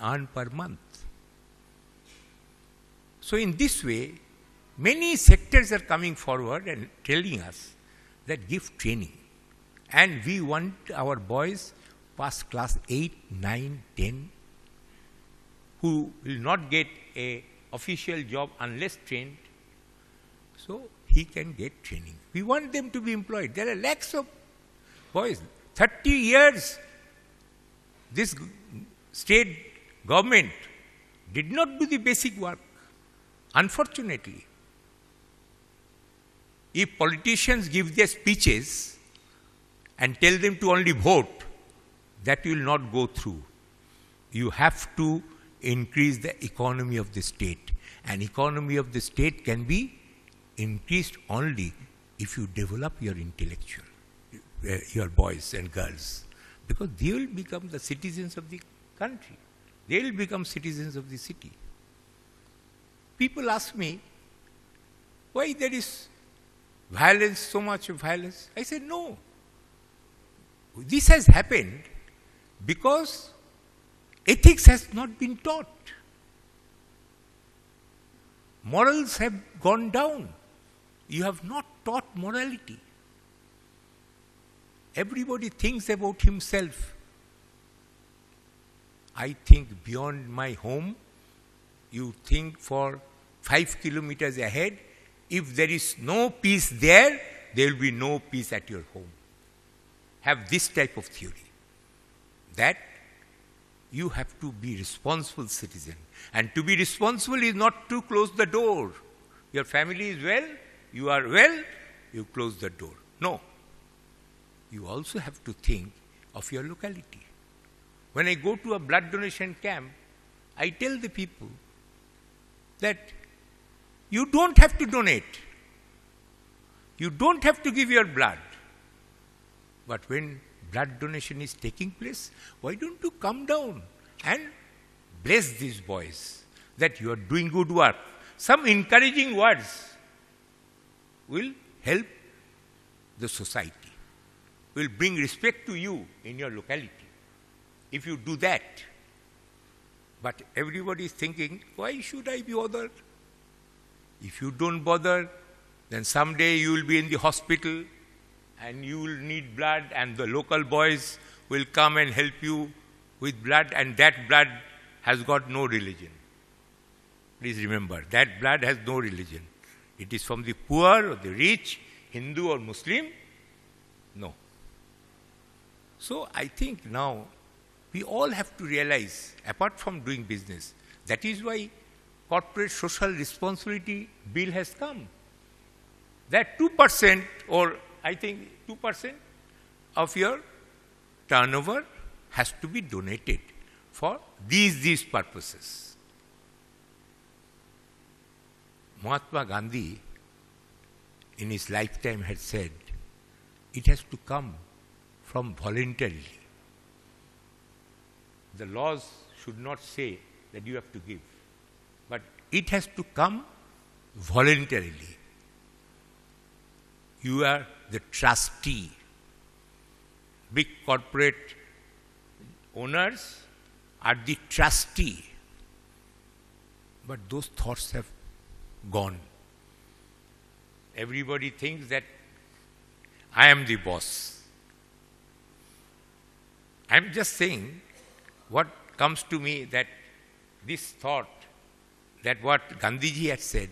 earn per month. So in this way, many sectors are coming forward and telling us that give training. And we want our boys past class 8, 9, 10, who will not get a official job unless trained. So he can get training. We want them to be employed. There are lakhs of boys. 30 years, this state government did not do the basic work, unfortunately. If politicians give their speeches and tell them to only vote, that will not go through. You have to increase the economy of the state. And economy of the state can be increased only if you develop your intellectual, your boys and girls. Because they will become the citizens of the country. They will become citizens of the city. People ask me, why there is violence, so much violence? I said, no. This has happened because ethics has not been taught. Morals have gone down. You have not taught morality. Everybody thinks about himself. I think beyond my home, you think for 5 kilometers ahead. If there is no peace there, there will be no peace at your home. Have this type of theory, that you have to be responsible citizen. And to be responsible is not to close the door. Your family is well, you are well, you close the door. No. You also have to think of your locality. When I go to a blood donation camp, I tell the people that you don't have to donate. You don't have to give your blood. But when blood donation is taking place, why don't you come down and bless these boys that you are doing good work? Some encouraging words will help the society, will bring respect to you in your locality if you do that. But everybody is thinking, why should I be bothered? If you don't bother, then someday you will be in the hospital and you will need blood, and the local boys will come and help you with blood, and that blood has got no religion. Please remember, that blood has no religion. It is from the poor or the rich, Hindu or Muslim. No. So I think now we all have to realize, apart from doing business, that is why corporate social responsibility bill has come. That 2%, or I think 2% of your turnover has to be donated for these purposes. Mahatma Gandhi in his lifetime had said, it has to come from voluntarily. The laws should not say that you have to give, but it has to come voluntarily. You are the trustee. Big corporate owners are the trustee. But those thoughts have gone. Everybody thinks that I am the boss. I am just saying what comes to me, that this thought, that what Gandhiji had said,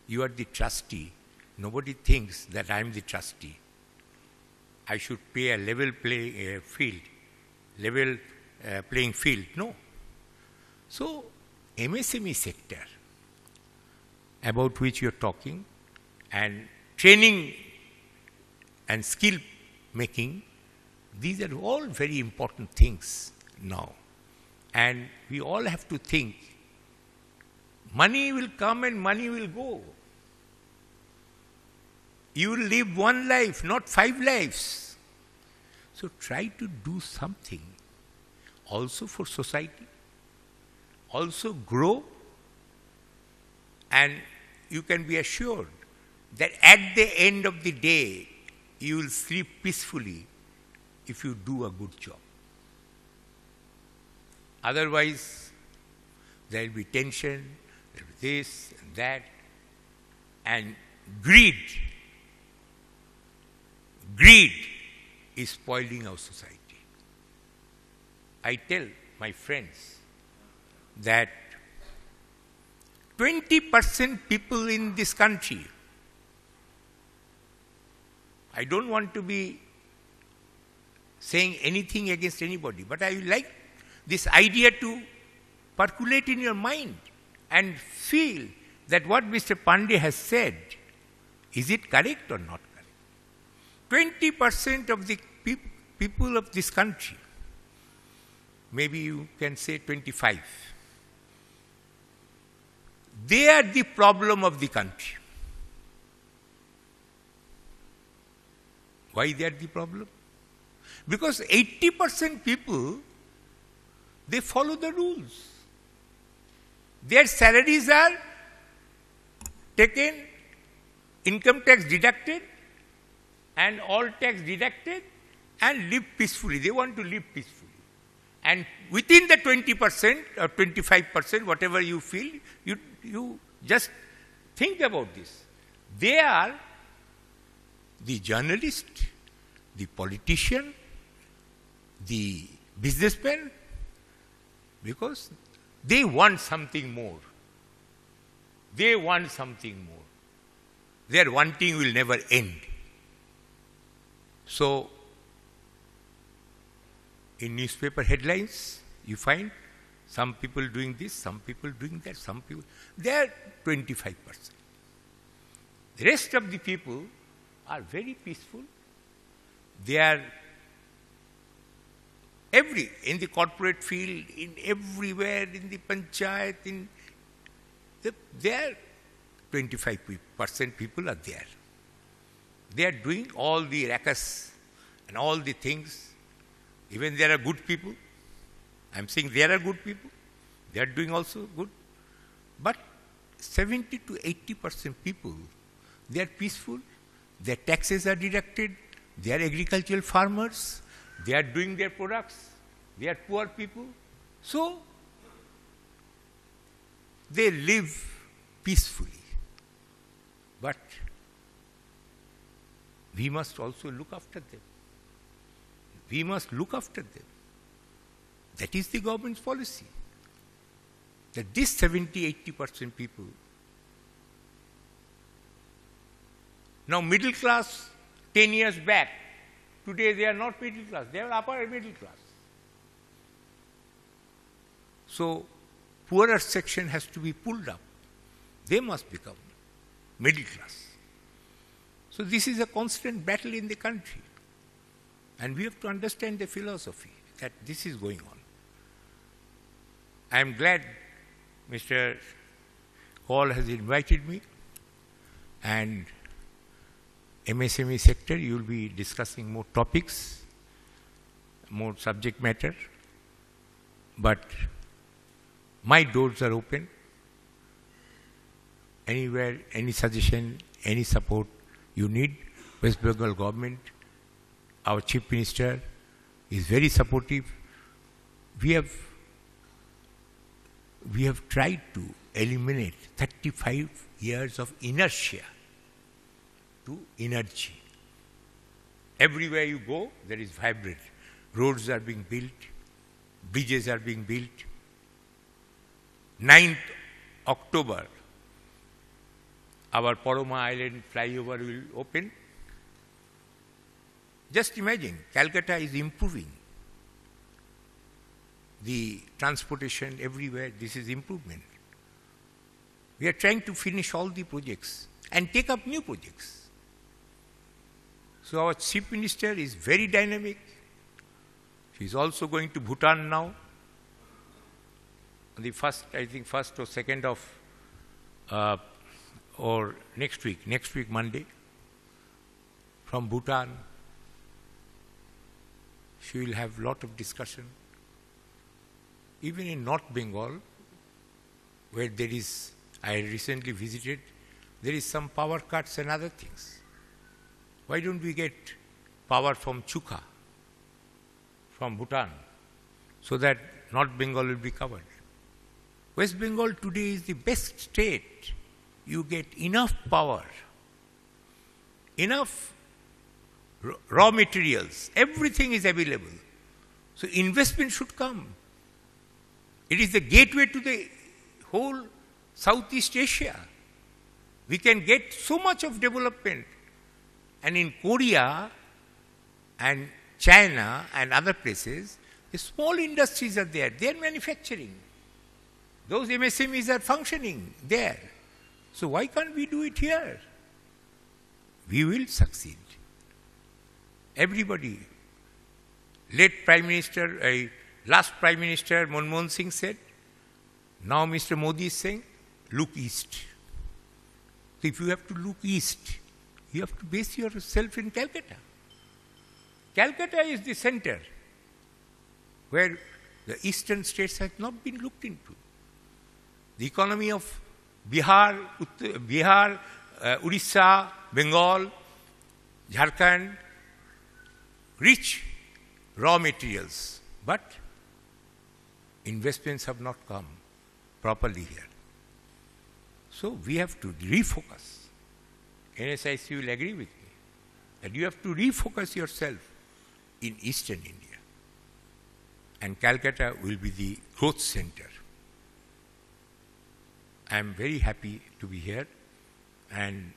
you are the trustee. Nobody thinks that I am the trustee. I should pay a level playing field. No. So, MSME sector, about which you are talking, and training and skill making, these are all very important things now. And we all have to think, money will come and money will go. You will live one life, not 5 lives. So try to do something also for society, also grow, and you can be assured that at the end of the day, you will sleep peacefully if you do a good job. Otherwise, there will be tension, there will be this and that, and greed. Greed is spoiling our society. I tell my friends that 20% people in this country, I don't want to be saying anything against anybody, but I like this idea to percolate in your mind and feel that what Mr. Pandey has said, is it correct or not correct? 20% of the people of this country, maybe you can say 25, they are the problem of the country. Why they are the problem? Because 80% people, they follow the rules. Their salaries are taken, income tax deducted, and all tax deducted, and live peacefully. They want to live peacefully. And within the 20% or 25%, whatever you feel, you just think about this. They are the journalist, the politician, the businessman, because they want something more. They want something more. Their wanting will never end. So, in newspaper headlines, you find some people doing this, some people doing that, some people, they are 25%. The rest of the people are very peaceful. They are in the corporate field, in everywhere, in the panchayat, there 25% people are there. They are doing all the rakas and all the things. Even there are good people. I am saying there are good people. They are doing also good. But 70 to 80% people, they are peaceful. Their taxes are deducted. They are agricultural farmers. They are doing their products. They are poor people. So, they live peacefully. But we must also look after them. We must look after them. That is the government's policy. That this 70-80% people, now middle class 10 years back, today they are not middle class, they are upper middle class. So, poorer section has to be pulled up. They must become middle class. So, this is a constant battle in the country. And we have to understand the philosophy that this is going on. I am glad Mr. Kaul has invited me, and MSME sector, you will be discussing more topics, more subject matter, but my doors are open. Anywhere, any suggestion, any support you need, West Bengal government, our Chief Minister is very supportive. We have tried to eliminate 35 years of inertia to energy. Everywhere you go, there is vibrant. Roads are being built, bridges are being built. 9th October, our Poroma Island flyover will open. Just imagine, Calcutta is improving. The transportation everywhere, this is improvement. We are trying to finish all the projects and take up new projects. So our Chief Minister is very dynamic. She is also going to Bhutan now. On the first or 2nd of, or next week Monday, from Bhutan. She will have lot of discussion. Even in North Bengal, where there is, I recently visited, there is some power cuts and other things. Why don't we get power from Chukha, from Bhutan, so that North Bengal will be covered? West Bengal today is the best state. You get enough power, enough raw materials, everything is available. So investment should come. It is the gateway to the whole Southeast Asia. We can get so much of development. And in Korea and China and other places, the small industries are there. They are manufacturing. Those MSMEs are functioning there. So why can't we do it here? We will succeed. Everybody. Late Prime Minister, last Prime Minister Manmohan Singh said, now Mr. Modi is saying, look east. So if you have to look east, you have to base yourself in Calcutta. Calcutta is the center where the eastern states have not been looked into. The economy of Bihar, Odisha, Bengal, Jharkhand, rich raw materials, but investments have not come properly here. So we have to refocus. NSIC will agree with me that you have to refocus yourself in eastern India. And Calcutta will be the growth center. I am very happy to be here, and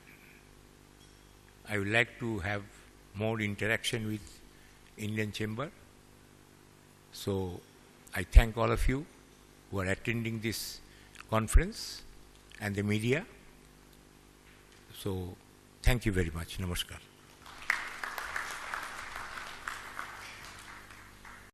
I would like to have more interaction with Indian Chamber. So I thank all of you who are attending this conference and the media. So thank you very much. Namaskar.